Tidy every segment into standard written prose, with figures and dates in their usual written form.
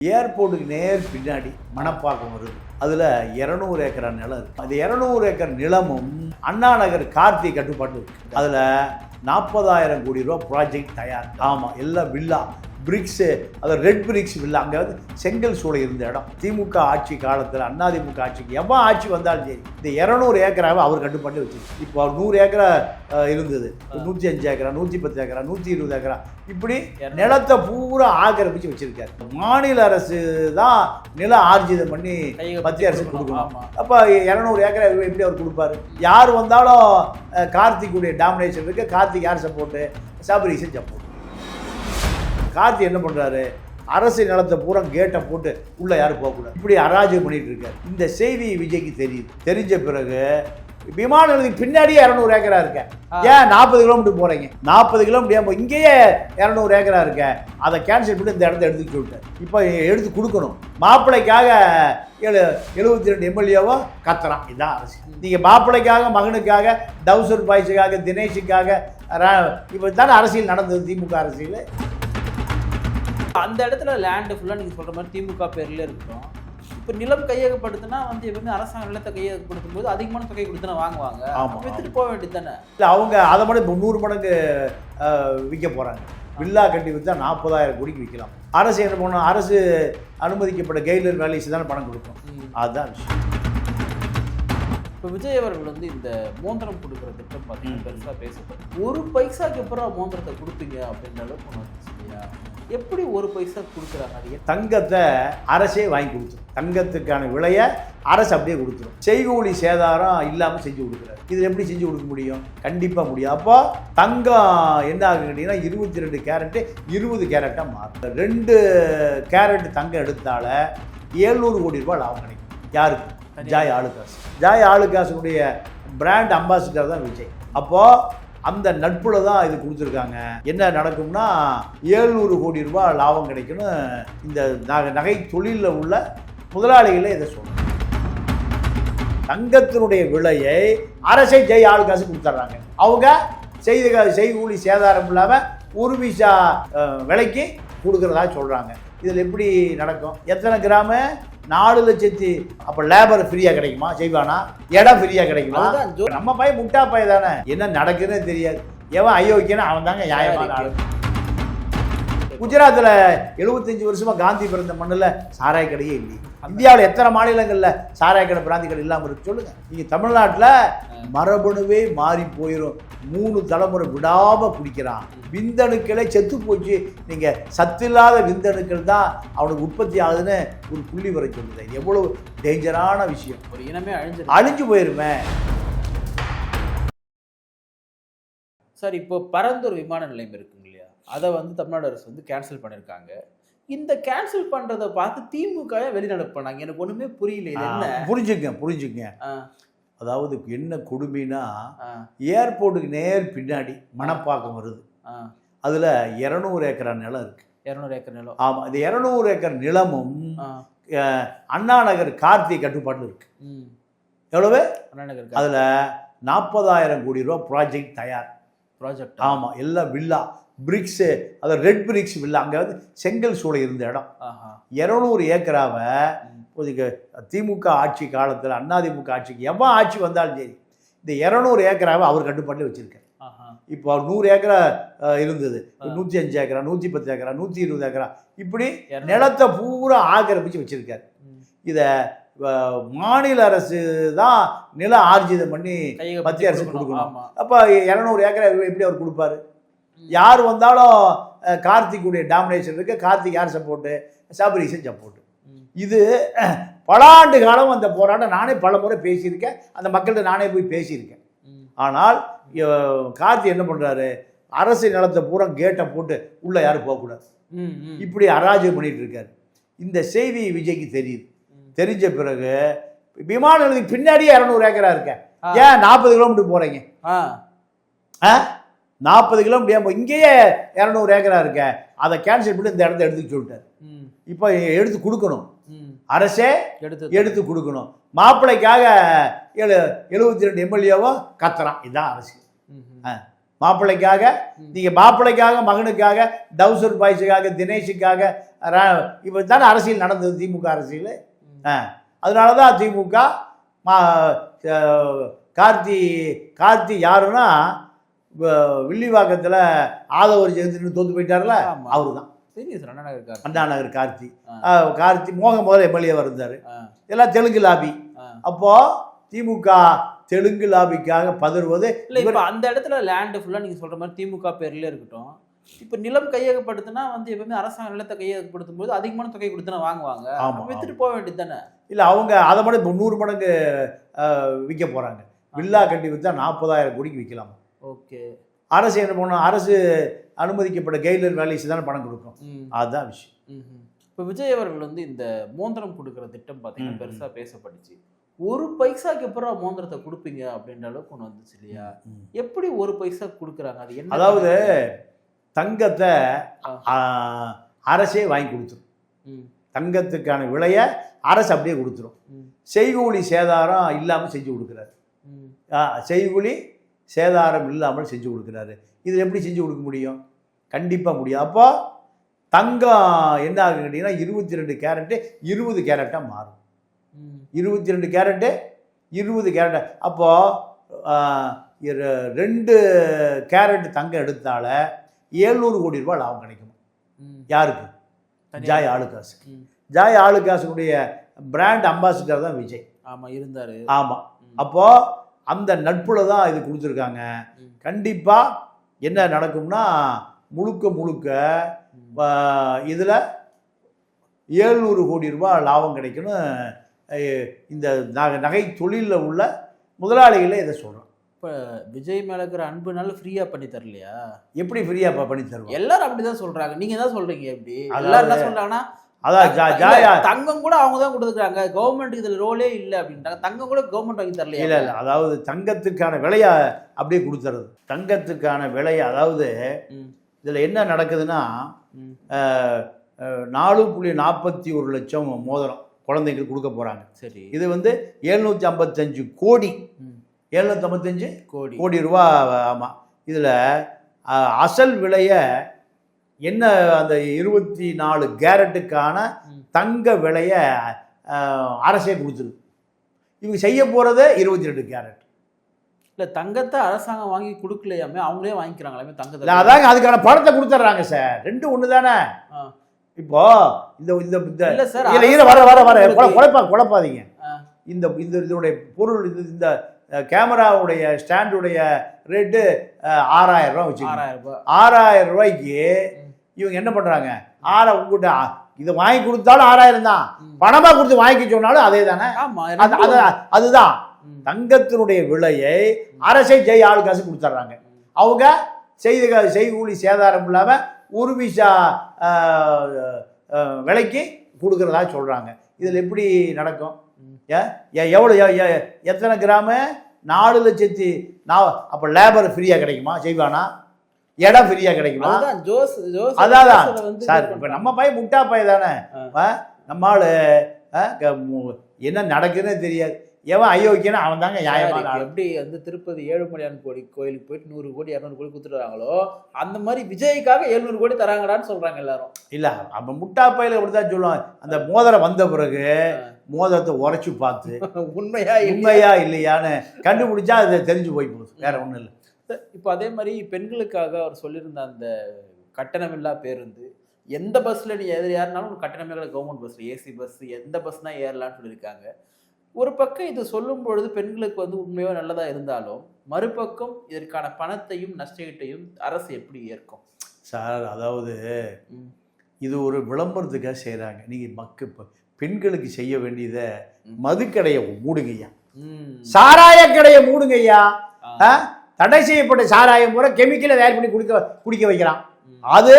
ஏர்போர்ட்டுக்கு நேர் பின்னாடி மணப்பாக்கம் வருது. அதில் 200 ஏக்கரா நிலம் இருக்குது. அது 200 ஏக்கர் நிலமும் அண்ணா நகர் கார்த்தி கட்டுப்பாட்டு இருக்குது. அதில் 40,000 கோடி ரூபா ப்ராஜெக்ட் தயார். ஆமாம், எல்லாம் வில்லா பிரிக்ஸு, அது ரெட் பிரிக்ஸ் வில்லா. அங்கே வந்து செங்கல் சூளை இருந்த இடம். திமுக ஆட்சி காலத்தில், அதிமுக ஆட்சிக்கு எவ்வளோ ஆட்சி வந்தாலும் சரி, இந்த 200 ஏக்கராவை அவர் கட்டுப்பாட்டு வச்சுருக்கு. இப்போ 100 ஏக்கரா இருந்தது, 105 ஏக்கரா, 110 ஏக்கரா, 120 ஏக்கரா, இப்படி நிலத்தை பூரா ஆக்கிரமிச்சு வச்சிருக்காரு. மாநில அரசு தான் நில ஆர்ஜிதம் பண்ணி மத்திய அரசு கொடுக்கணும். அப்போ 200 ஏக்கரா எப்படி அவர் கொடுப்பாரு? யார் வந்தாலும் கார்த்திக்குடைய டாமினேஷன் இருக்கு. கார்த்திக் யார் சப்போர்ட்டு? சபரீசன் சப்போர்ட். கார்த்தி என்ன பண்ணுறாரு? அரசு நிலத்தை பூரா கேட்டை போட்டு உள்ளே யாரும் போகக்கூடாது, இப்படி அராஜகம் பண்ணிட்டு இருக்காரு. இந்த செய்தி விஜய்க்கு தெரியுது. தெரிஞ்ச பிறகு விமான நிலையத்துக்கு பின்னாடியே 200 ஏக்கரா இருக்க, ஏன் 40 கிலோமீட்டர் போகிறீங்க? 40 கிலோமீட்டர் இங்கேயே 200 ஏக்கரா இருக்க, அதை கேன்சல் பண்ணி இந்த இடத்த எடுத்து சொல்லிட்டார். இப்போ எடுத்து கொடுக்கணும். மாப்பிள்ளைக்காக 72 எம்எல்ஏவோ கத்துறான். இதுதான் அரசியல். நீங்கள் மாப்பிள்ளைக்காக, மகனுக்காக, டவுசர் பாய்ஸுக்காக, தினேஷுக்காக, இப்போ தானே அரசியல் நடந்தது. திமுக அரசியல் அந்த இடத்துல லேண்டு ஃபுல்லாக நீங்கள் சொல்கிற மாதிரி திமுக பேரில் இருக்கட்டும். இப்போ நிலம் கையகப்படுத்தினா வந்து எப்பவுமே அரசாங்க நிலத்தை கையகப்படுத்தும் போது அதிகமான தொகை கொடுத்து வாங்குவாங்க. வித்துட்டு போக வேண்டியது தானே. இல்லை, அவங்க அதை மட்டும் 300 மடங்கு விற்க போகிறாங்க. வில்லா கட்டி விற்றா 40,000 கோடிக்கு விற்கலாம். அரசு என்ன பண்ணணும்? அரசு அனுமதிக்கப்பட்ட கெய்லர் வேலைஸ் தானே பணம் கொடுக்கும். அதுதான் விஷயம். இப்போ விஜய் அவர்கள் வந்து இந்த மோந்திரம் கொடுக்குற திட்டம் பார்த்தீங்கன்னா பெருசாக பேசப்படும். 1 பைசாக்கு அப்புறம் மோந்திரத்தை கொடுப்பீங்க அப்படின்ற அளவுக்கு ஒன்று சரியா? எப்படி 1 பைசா கொடுக்குறாங்க? அது தங்கத்தை அரசே வாங்கி கொடுத்துரும். தங்கத்துக்கான விலையை அரசு அப்படியே கொடுத்துரும். செய்கூலி சேதாரம் இல்லாமல் செஞ்சு கொடுக்குறாரு. இது எப்படி செஞ்சு கொடுக்க முடியும்? கண்டிப்பாக முடியும். அப்போ தங்கம் என்ன ஆகுன்னு கேட்டிங்கன்னா 22 கேரட்டு 20 கேரட்டாக மாறும். 2 கேரட் தங்கம் எடுத்தால 700 கோடி ரூபாய் லாபம் கிடைக்கும். யாருக்கு? ஜாய் ஆலுகாஸ். ஜாய் ஆலுகாஸுடைய பிராண்ட் அம்பாசிடர் தான் விஜய். அப்போது அந்த நட்புல தான் இது கொடுத்துருக்காங்க. என்ன நடக்கும்னா 700 கோடி ரூபாய் லாபம் கிடைக்குன்னு இந்த நகை தொழிலில் உள்ள முதலாளிகளே இதை சொல்கிறாங்க. தங்கத்தினுடைய விலையை அரசை ஜெய் ஆலுகாசு கொடுத்துட்றாங்க. அவங்க செய்கூலி சேதாரம் இல்லாமல் 1 பைசா விலைக்கு கொடுக்குறதா சொல்கிறாங்க. இதில் எப்படி நடக்கும்? எத்தனை கிராமு? 4 லட்சத்தி. அப்போ லேபர் ஃப்ரீயாக கிடைக்குமா? செய்வானா? இடம் ஃப்ரீயாக கிடைக்குமா? நம்ம பையன் முட்டா பையன் தானே. என்ன நடக்குதுன்னு தெரியாது. எவன் அயோக்கியனா அவன் தாங்க நியாயமான ஆளு. குஜராத்தில் 75 வருஷமாக காந்தி பிறந்த மண்ணில் சாராய கடையே இல்லை. இந்தியாவில் எத்தனை மாநிலங்களில் சாராய கடை பிராந்தி கடை இல்லாமல் இருக்கு சொல்லுங்கள். நீங்கள் தமிழ்நாட்டில் மரபணுவே மாறி போயிடும். 3 தலைமுறை விடாமல் குடிக்கிறான். விந்தணுக்களே செத்து போச்சு. நீங்கள் சத்தில்லாத விந்தணுக்கள் தான் அவனுக்கு உற்பத்தி ஆகுதுன்னு ஒரு புள்ளி வரை சொல்லுது. எவ்வளோ டேஞ்சரான விஷயம். ஒரு இனமே அழிஞ்சு போயிருமே. சார், இப்போ பரந்தூர் விமான நிலையம் இருக்குங்க இல்லையா, அதை வந்து தமிழ்நாடு அரசு வந்து கேன்சல் பண்ணியிருக்காங்க. இந்த கேன்சல் பண்ணுறதை பார்த்து திமுக வெளிநடப்பு பண்ணாங்க. எனக்கு ஒன்றுமே புரியல. இது என்ன? புரிஞ்சுங்க. அதாவது என்ன கொடுமைனா, ஏர்போர்ட்டுக்கு நேர் பின்னாடி மணப்பாக்கம் வருது. அதில் 200 ஏக்கரா நிலம் இருக்குது. 200 ஏக்கர் நிலம். ஆமாம், இது 200 ஏக்கர் நிலமும் அண்ணா நகர் கார்த்தி கட்டுப்பாட்டில் இருக்குது. எவ்வளவு? அண்ணா நகர். அதில் 40,000 கோடி ரூபா ப்ராஜெக்ட் தயார். ப்ராஜெக்ட். ஆமாம், எல்லாம் வில்லா பிரிக்ஸு, அது ரெட் பிரிக்ஸ் வில்லா. அங்கே வந்து செங்கல் சூளை இருந்த இடம். 200 ஏக்கராவை இப்போதைக்கு திமுக ஆட்சி காலத்தில், அதிமுக ஆட்சிக்கு எவ்வளோ ஆட்சி வந்தாலும் சரி, இந்த 200 ஏக்கராவை அவர் கட்டுப்பாட்டில் வச்சுருக்கார். இப்போ 100 ஏக்கரா இருந்தது, 105 ஏக்கரா, 110 ஏக்கரா, 120 ஏக்கரா, இப்படி நிலத்தை பூரா ஆக்கிரமிச்சு வச்சுருக்காரு. இதை மாநில அரசு தான் நில ஆர்ஜிதம் பண்ணி மத்திய அரசு கொடுக்கணும். அப்போ 200 ஏக்கரா எப்படி அவர் கொடுப்பாரு? யார் வந்தாலும் கார்த்திக்குடைய டாமினேஷன் இருக்கு. கார்த்திக் யார் சப்போர்ட்டு? சபரீசன் சப்போர்ட்டு. இது பல ஆண்டு காலம் அந்த போராட்டம் நானே பல முறை பேசியிருக்கேன். அந்த மக்கள்கிட்ட நானே போய் பேசியிருக்கேன். ஆனால் கார்த்தி என்ன பண்ணுறாரு? அரசு நிலத்தை பூரா கேட்டை போட்டு உள்ளே யாரும் போகக்கூடாது, இப்படி அராஜகம் பண்ணிட்டு இருக்காரு. இந்த செய்தி விஜய்க்கு தெரியுது. தெரிஞ்ச பிறகு விமான நிலையத்துக்கு பின்னாடியே 200 ஏக்கரா இருக்க, ஏன் 40 கிலோமீட்டர் போகிறீங்க? 40 கிலோமீட்டர் இங்கேயே 200 ஏக்கரா இருக்க, அதை கேன்சல் பண்ணி இந்த இடத்த எடுத்து சொல்லிட்டார். இப்போ எடுத்து கொடுக்கணும். அரசே எடுத்து கொடுக்கணும். மாப்பிள்ளைக்காக 72 எம்எல்ஏவோ கத்துறான். இதுதான் அரசியல். மாப்பிள்ளைக்காக நீங்கள் மாப்பிள்ளைக்காக மகனுக்காக டவுசர் பாய்ஸுக்காக தினேஷுக்காக இப்போ தானே அரசியல் நடந்தது திமுக அரசியல். அதனால தான் திமுக கார்த்தி யாருன்னா வில்லிவாக்கத்தில் ஆதவர் ஜெகத்தின்னு தோத்து போயிட்டார்ல, அவரு தான் அண்ணா நகர் கார்த்தி மோகன் முதல்ல எம்எல்ஏவாக இருந்தார். எல்லாம் தெலுங்கு லாபி. அப்போ திமுக தெலுங்கு லாபிக்காக பதறுவது இல்லை. இப்போ அந்த இடத்துல லேண்டு ஃபுல்லாக நீங்கள் சொல்கிற மாதிரி திமுக பேர்லேயே இருக்கட்டும். இப்போ நிலம் கையகப்படுத்தினா வந்து எப்பவுமே அரசாங்க நிலத்தை கையகப்படுத்தும் போது அதிகமான தொகை கொடுத்துனா வாங்குவாங்க, வித்துட்டு போக வேண்டியது தானே. இல்லை, அவங்க அதை மட்டும் இப்போ 100 மடங்கு விற்க போகிறாங்க. வில்லா கட்டி விற்றா 40,000 கோடிக்கு விற்கலாம். ஓகே, அரசு என்ன பண்ணணும்? அரசு அனுமதிக்கப்பட்ட கெய்லர் வேலைக்கு தானே பணம் கொடுக்கும். அதுதான் விஷயம். இப்போ விஜய் அவர்கள் வந்து இந்த மோந்திரம் கொடுக்குற திட்டம் பார்த்தீங்கன்னா பெருசாக பேசப்பட்டுச்சு. ஒரு பைசாக்கு அப்புறம் மோந்திரத்தை கொடுப்பீங்க அப்படின்ற அளவுக்கு ஒன்று வந்துச்சு இல்லையா? எப்படி ஒரு பைசா கொடுக்குறாங்க? அது என்ன? அதாவது தங்கத்தை அரசே வாங்கி கொடுத்துரும். தங்கத்துக்கான விலையை அரசு அப்படியே கொடுத்துரும். செய்கூலி சேதாரம் இல்லாமல் செஞ்சு கொடுக்குறாரு. செய்கூலி சேதாரம் இல்லாமல் செஞ்சு கொடுக்குறாரு. இதில் எப்படி செஞ்சு கொடுக்க முடியும்? கண்டிப்பாக முடியாது. அப்போ தங்கம் என்ன ஆகுன்னு கேட்டிங்கன்னா 22 கேரட்டு 20 கேரட்டாக மாறும். 22 கேரட்டு 20 கேரட். அப்போது 2 கேரட் தங்கம் எடுத்தால 700 கோடி ரூபாய் லாபம் கிடைக்கும். யாருக்கு? ஜாய் ஆலுகாஸ். ஜாய் ஆலுகாஸுடைய பிராண்ட் அம்பாசிடர் தான் விஜய். ஆமாம், இருந்தார். ஆமாம். அப்போது அந்த நட்புல தான் இது கொடுத்துருக்காங்க. கண்டிப்பாக என்ன நடக்கும்னா முழுக்க இதில் 700 கோடி ரூபாய் லாபம் கிடைக்குன்னு இந்த நகை தொழிலில் உள்ள முதலாளிகளே இதை சொல்கிறோம். இப்போ விஜய் மேலே இருக்கிற அன்புனால ஃப்ரீயாக பண்ணி தரலையா? எப்படி ஃப்ரீயாக பண்ணி தருவோம்? எல்லாரும் அப்படி தான் சொல்கிறாங்க. நீங்கள் தான் சொல்கிறீங்க. எப்படி எல்லாரும் என்ன சொல்கிறாங்கன்னா, அதான் தங்கம் கூட அவங்க தான் கொடுத்துருக்காங்க, கவர்மெண்ட் இதில் ரோலே இல்லை அப்படின்றாங்க. தங்கம் கூட கவர்மெண்ட் வாங்கி தரலையா? இல்லை, அதாவது தங்கத்துக்கான விலையை அப்படியே கொடுத்துறது. தங்கத்துக்கான விலையை, அதாவது இதில் என்ன நடக்குதுன்னா 4.41 லட்சம் மோதிரம் குழந்தைங்களுக்கு கொடுக்க போகிறாங்க. சரி, இது வந்து 755 கோடி 755 கோடி ரூபா. ஆமாம். இதில் அசல் விலையை என்ன, அந்த 24 கேரட்டுக்கான தங்க விலையை அரசே கொடுத்துருக்கு. இவங்க செய்ய போகிறது 22 கேரட். இல்லை, தங்கத்தை அரசாங்கம் வாங்கி கொடுக்கலையாமே, அவங்களே வாங்கிக்கிறாங்களாமே தங்கத்தை. அதாங்க அதுக்கான பணத்தை கொடுத்துட்றாங்க சார். 2 ஒன்று தானே. இப்போ இந்த குழப்பாதீங்க. இதனுடைய பொருள், இந்த கேமராவுடைய ஸ்டாண்டுடைய ரேட்டு 6,000 ரூபா வச்சுக்கோங்க. 6,000 ரூபாய்க்கு இவங்க என்ன பண்றாங்க? உங்ககிட்ட இதை வாங்கி கொடுத்தாலும் 6,000 தான், பணமா கொடுத்து வாங்கி சொன்னாலும் அதே தானே. அதுதான் தங்கத்தினுடைய விலையை அரசை ஜெய் ஆளுகாசு கொடுத்துட்றாங்க. அவங்க செய்கூலி சேதாரம் இல்லாம ஒரு பைசா விலைக்கு கொடுக்கறதா சொல்றாங்க. இதில் எப்படி நடக்கும்? எவ்வளோ எத்தனை கிராமு? 4 லட்சத்தி. அப்போ லேபர் ஃப்ரீயாக கிடைக்குமா? செய்வானா? இடம் ஃப்ரீயாக கிடைக்குமா? அதான் சார். இப்போ நம்ம பையன் முட்டா பையன் தானே. நம்மால் என்ன நடக்குதுன்னே தெரியாது. எவன் அயோக்கியனா அவன் தாங்க நியாயமான. எப்படி வந்து திருப்பதி ஏழுமலையான் கோயிலுக்கு போயிட்டு 100 கோடி 200 கோடி கொடுத்துறாங்களோ, அந்த மாதிரி விஜய்க்காக 700 கோடி தராங்கடான்னு சொல்றாங்க எல்லாரும். இல்லை, அப்போ முட்டா பையில அப்படிதான் சொல்லுவாங்க. அந்த மோதிரம் வந்த பிறகு மோதிரத்தை உரைச்சி பார்த்து உண்மையா இல்லையான்னு கண்டுபிடிச்சா அது தெரிஞ்சு போய் போகுது. வேற ஒன்றும் இல்லை. இப்போ அதே மாதிரி பெண்களுக்காக அவர் சொல்லியிருந்த அந்த கட்டணமில்லா பேருந்து, எந்த பஸ்ஸில் நீ ஏறினாலும் கட்டணமே கவர்மெண்ட் பஸ்ஸில், ஏசி பஸ், எந்த பஸ்னா ஏறலான்னு சொல்லியிருக்காங்க. ஒரு பக்கம் இது சொல்லும் பொழுது பெண்களுக்கு வந்து உண்மையோ நல்லதாக இருந்தாலும், மறுபக்கம் இதற்கான பணத்தையும் நஷ்டத்தையும் அரசு எப்படி ஏற்கும் சார்? அதாவது இது ஒரு விளம்பரத்துக்காக செய்கிறாங்க. நீங்கள் பெண்களுக்கு செய்ய வேண்டியதை மதுக்கடையை மூடுங்கய்யா, சாராய கடையை மூடுங்கய்யா. தடை செய்யப்பட்ட சாராயம் கூட கெமிக்கலை தயார் பண்ணி குடிக்க வைக்கிறான். அது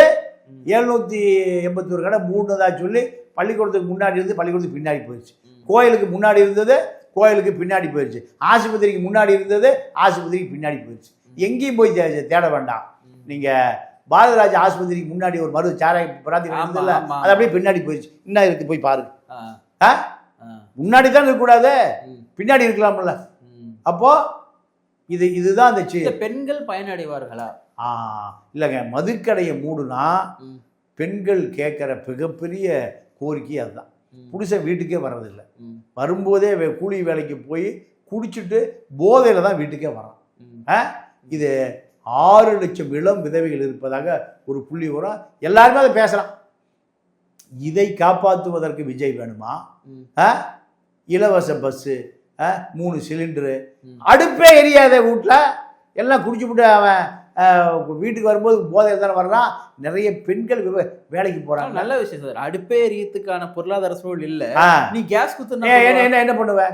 781 கடை மூடுனதா சொல்லி பள்ளிக்கூடத்துக்கு முன்னாடி இருந்து பள்ளிக்கூடத்துக்கு பின்னாடி போயிடுச்சு. கோயிலுக்கு முன்னாடி இருந்தது கோயிலுக்கு பின்னாடி போயிடுச்சு. ஆஸ்பத்திரிக்கு முன்னாடி இருந்தது ஆஸ்பத்திரிக்கு பின்னாடி போயிடுச்சு. எங்கேயும் போய் தேட வேண்டாம். நீங்கள் பாரதிராஜா ஆஸ்பத்திரிக்கு முன்னாடி ஒரு மருந்து சாராய பிரார்த்தனை இருந்ததில்ல, அது அப்படியே பின்னாடி போயிடுச்சு. இன்னும் இருக்கு, போய் பாருங்க. முன்னாடி தான் இருக்கக்கூடாது, பின்னாடி இருக்கலாம்ல. அப்போ இதுதான் அந்த இந்த பெண்கள் பயனடைவார்களா? இல்லைங்க, மதுக்கடையை மூடுனா பெண்கள் கேட்குற மிகப்பெரிய கோரிக்கை அதுதான். புருஷன் வீட்டுக்கே வர்றதில்லை, வரும்போதே கூலி வேலைக்கு போய் குடிச்சிட்டு போதையில் தான் வீட்டுக்கே வரான். இது 6 லட்சம் இளம் விதவைகள் இருப்பதாக ஒரு புள்ளி வரும். எல்லாருமே அதை பேசுகிறான். இதை காப்பாற்றுவதற்கு விஜய் வேணுமா? இலவச பஸ்ஸு, 3 சிலிண்டரு, அடுப்பே எரியாத வீட்டில் எல்லாம் குடிச்சுவிட்டு அவன் வீட்டுக்கு வரும்போது போதையில் தானே வர்றான். நிறைய பெண்கள் வேலைக்கு போகிறாங்க. நல்ல விஷயம் சார். அடுப்பே எரியத்துக்கான பொருளாதார சூழல் இல்லை, நீ கேஸ் குத்து என்ன பண்ணுவேன்?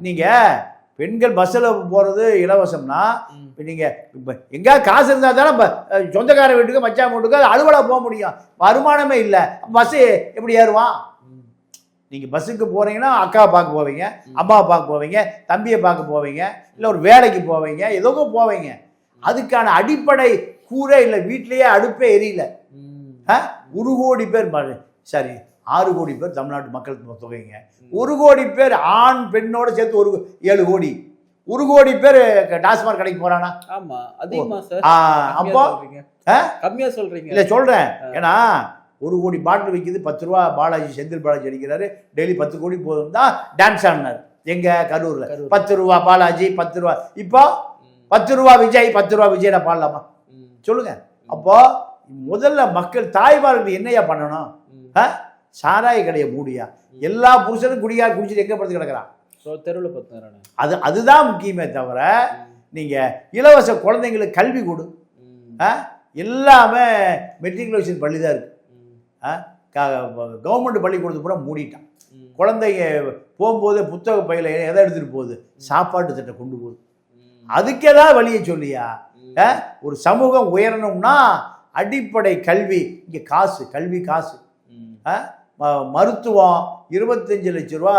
நீங்கள் பெண்கள் பஸ்ஸில் போகிறது இலவசம்னா, இப்போ நீங்கள் இப்போ எங்கேயாவது காசு இருந்தால் தானே சொந்தக்கார வீட்டுக்கு மச்சான் வீட்டுக்கு அலுவலாக போக முடியும். வருமானமே இல்லை, பஸ்ஸு எப்படி ஏறுவான்? நீங்கள் பஸ்ஸுக்கு போகிறீங்கன்னா அக்காவை பார்க்க போவீங்க, அம்மாவை பார்க்க போவீங்க, தம்பியை பார்க்க போவீங்க, இல்லை ஒரு வேலைக்கு போவீங்க, ஏதோ போவீங்க. அதுக்கான அடிப்படை கூரை இல்லை, வீட்லேயே அடுப்பே எரியல. 1 கோடி பேர், சரி 6 கோடி பேர் தமிழ்நாட்டு மக்கள் தொகைங்க. 1 கோடி பேர் ஆண் பெண்ணோட சேர்த்து 7 கோடி. 1 கோடி பேர் டாஸ்மாக் கடைக்கு போறானா? ஆமா, அதிகமா சார். அப்போ கம்மியா சொல்றீங்க? இல்லை சொல்றேன், ஏன்னா 1 கோடி பாட்டில் விற்கிது 10 ரூபா. பாலாஜி, செந்தில் பாலாஜி அடிக்கிறாரு, டெய்லி 10 கோடி போதும் தான் டான்ஸ் ஆடினார். எங்க கரூர்ல 10 ரூபா பாலாஜி, 10 ரூபா. இப்போ 10 ரூபா விஜய், 10 ரூபா விஜய் நான் பாடலாமா? சொல்லுங்க. அப்போ முதல்ல மக்கள் தாய்மார்கள் என்னையா பண்ணணும்? சாராய கடையை மூடியா? எல்லா புருஷனும் குடிச்சிட்டு எங்க படுத்து கிடக்குறான்? தெருவில் பத்து. அதுதான் முக்கியமே தவிர, நீங்க இலவச குழந்தைங்களுக்கு கல்வி கொடு. எல்லாமே மெட்ரிகுலேஷன் பள்ளி தான் இருக்கு. கவர்மெண்ட் பள்ளிக்கூடத்து பூரா மூடிட்டான். குழந்தைங்க போகும்போது புத்தக பையில எதை எடுத்துட்டு போகுது? சாப்பாட்டு திட்டம் கொண்டு போகுது. அதுக்கேதான் வழியை சொல்லியா? ஒரு சமூகம் உயரணும்னா அடிப்படை கல்வி. இங்கே காசு, கல்வி காசு. மருத்துவம் 25 லட்ச ரூபா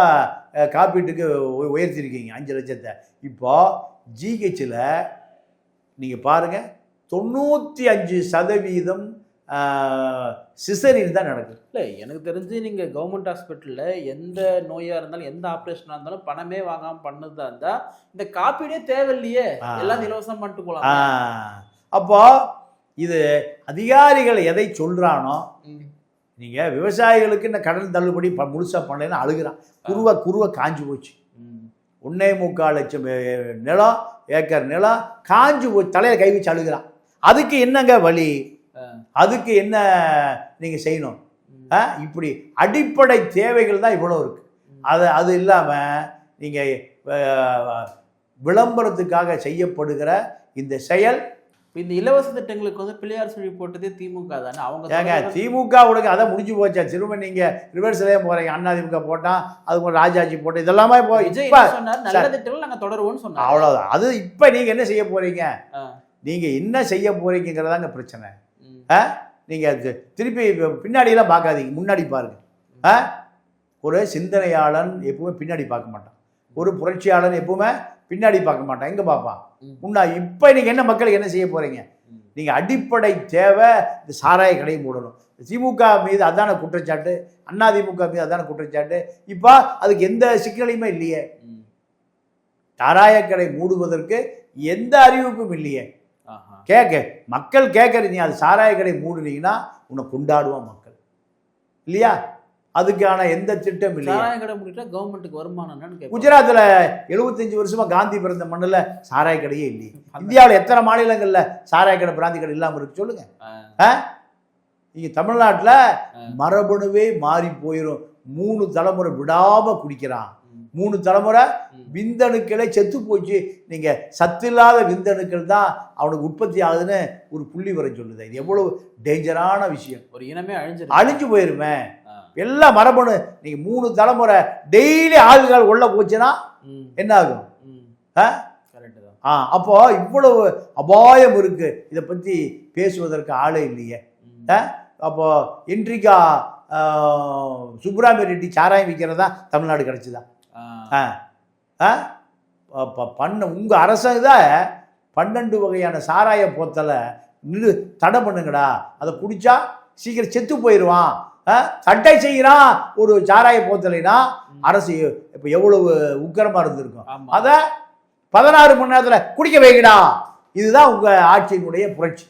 காப்பீட்டுக்கு உயர்த்திருக்கீங்க, 5 லட்சத்தை. இப்போ ஜிஹெச்சில் நீங்கள் பாருங்கள், 95% சிசரின் தான் நடக்குது. இல்லை, எனக்கு தெரிஞ்சு நீங்கள் கவர்மெண்ட் ஹாஸ்பிட்டலில் எந்த நோயாக இருந்தாலும், எந்த ஆப்ரேஷனாக இருந்தாலும் பணமே வாங்காமல் பண்ணதா இருந்தால் இந்த காப்பீடே தேவையில்லையே, எல்லாம் இலவசம் பண்ணிட்டு போகலாம். அப்போ இது அதிகாரிகள் எதை சொல்கிறானோ, நீங்கள் விவசாயிகளுக்கு இந்த கடன் தள்ளுபடி முழுசாக பண்ணலைன்னு அழுகிறான். குருவை காஞ்சி போச்சு. 1.25 லட்சம் நிலம், ஏக்கர் நிலம் காஞ்சி போச்சு. தலையை கை வச்சு அழுகிறான். அதுக்கு என்னங்க வழி? அதுக்கு என்ன நீங்கள் செய்யணும்? இப்படி அடிப்படை தேவைகள் தான் இவ்வளோ இருக்கு. அது இல்லாமல் நீங்கள் விளம்பரத்துக்காக செய்யப்படுகிற இந்த செயல். இந்த இலவச திட்டங்களுக்கு வந்து பிள்ளையார் சொல்லி போட்டதே திமுக தானே. அவங்க திமுக உனக்கு அதை முடிஞ்சு போச்சா? திரும்ப நீங்கள் ரிவர்ஸ்லேயே போகிறீங்க. அண்ணாதிமுக போட்டால் அதுக்கு ராஜாஜி போட்டோம், இதெல்லாமே போய் நல்ல திட்டங்கள் நாங்கள் தொடருவோம்னு சொன்னோம். அவ்வளோதான். அது இப்போ நீங்கள் என்ன செய்ய போகிறீங்க? நீங்கள் என்ன செய்ய போகிறீங்கிறதாங்க பிரச்சனை. நீங்கள் திருப்பி பின்னாடியெல்லாம் பார்க்காதீங்க, முன்னாடி பாருங்கள். ஒரு சிந்தனையாளன் எப்பவுமே பின்னாடி பார்க்க மாட்டான். ஒரு புரட்சியாளன் எப்பவுமே பின்னாடி பார்க்க மாட்டான். எங்கே பார்ப்பான்? முன்னாடி. இப்போ நீங்கள் என்ன மக்களுக்கு என்ன செய்ய போகிறீங்க? நீங்கள் அடிப்படை தேவை இந்த சாராய கடையை மூடணும். திமுக மீது அதான குற்றச்சாட்டு, அதிமுக மீது அதான குற்றச்சாட்டு. இப்போ அதுக்கு எந்த சிக்கலையுமே இல்லையே. சாராய கடை மூடுவதற்கு எந்த அறிவிப்பும் இல்லையே. மக்கள் கேட்கறது, நீ அது சாராய கடை மூடுனீங்கன்னா உன்னை கொண்டாடுவான் மக்கள், இல்லையா? அதுக்கான எந்த திட்டம் இல்லையா? சாராய கடை மூடிட்டா கவர்மெண்ட்டுக்கு வருமானம். குஜராத்தில் 75 வருஷமா காந்தி பிறந்த மண்ணில் சாராய கடையே இல்லையே. இந்தியாவில் எத்தனை மாநிலங்களில் சாராய கடை, பிராந்தி கடை இல்லாமல் இருக்கு சொல்லுங்க. இங்கே தமிழ்நாட்டில் மரபணுவே மாறி போயிடும். 3 தலைமுறை விடாமல் குடிக்கிறான். 3 தலைமுறை விந்தணுக்களே செத்து போச்சு. நீங்கள் சத்தில்லாத விந்தணுக்கள் தான் அவனுக்கு உற்பத்தி ஆகுதுன்னு ஒரு புள்ளி வர சொல்லுது. இது எவ்வளவு டேஞ்சரான விஷயம். ஒரு இனமே அழிஞ்சு போயிருமே. எல்லாம் மரபணு. நீங்கள் 3 தலைமுறை டெய்லி ஆள்கள் உள்ள போச்சுன்னா என்ன ஆகும்? அப்போ இவ்வளவு அபாயம் இருக்கு. இதை பற்றி பேசுவதற்கு ஆளே இல்லையே. அப்போ இன்றைக்கா சுப்ராமி ரெட்டி சாராயம் விற்கிறதா தமிழ்நாடு கிடச்சிதா? உங்கள் அரசாங்கம் 12 வகையான சாராய போத்தலை தடை பண்ணுங்கடா. அதை குடிச்சா சீக்கிரம் செத்து போயிடுவான். தட்டை செய்கிறான் ஒரு சாராய போத்தலைனா அரசு இப்போ எவ்வளவு உக்கிரமாக இருந்திருக்கும். அதை 16 மணி நேரத்தில் குடிக்க வைக்கடா. இதுதான் உங்கள் ஆட்சியினுடைய புரட்சி.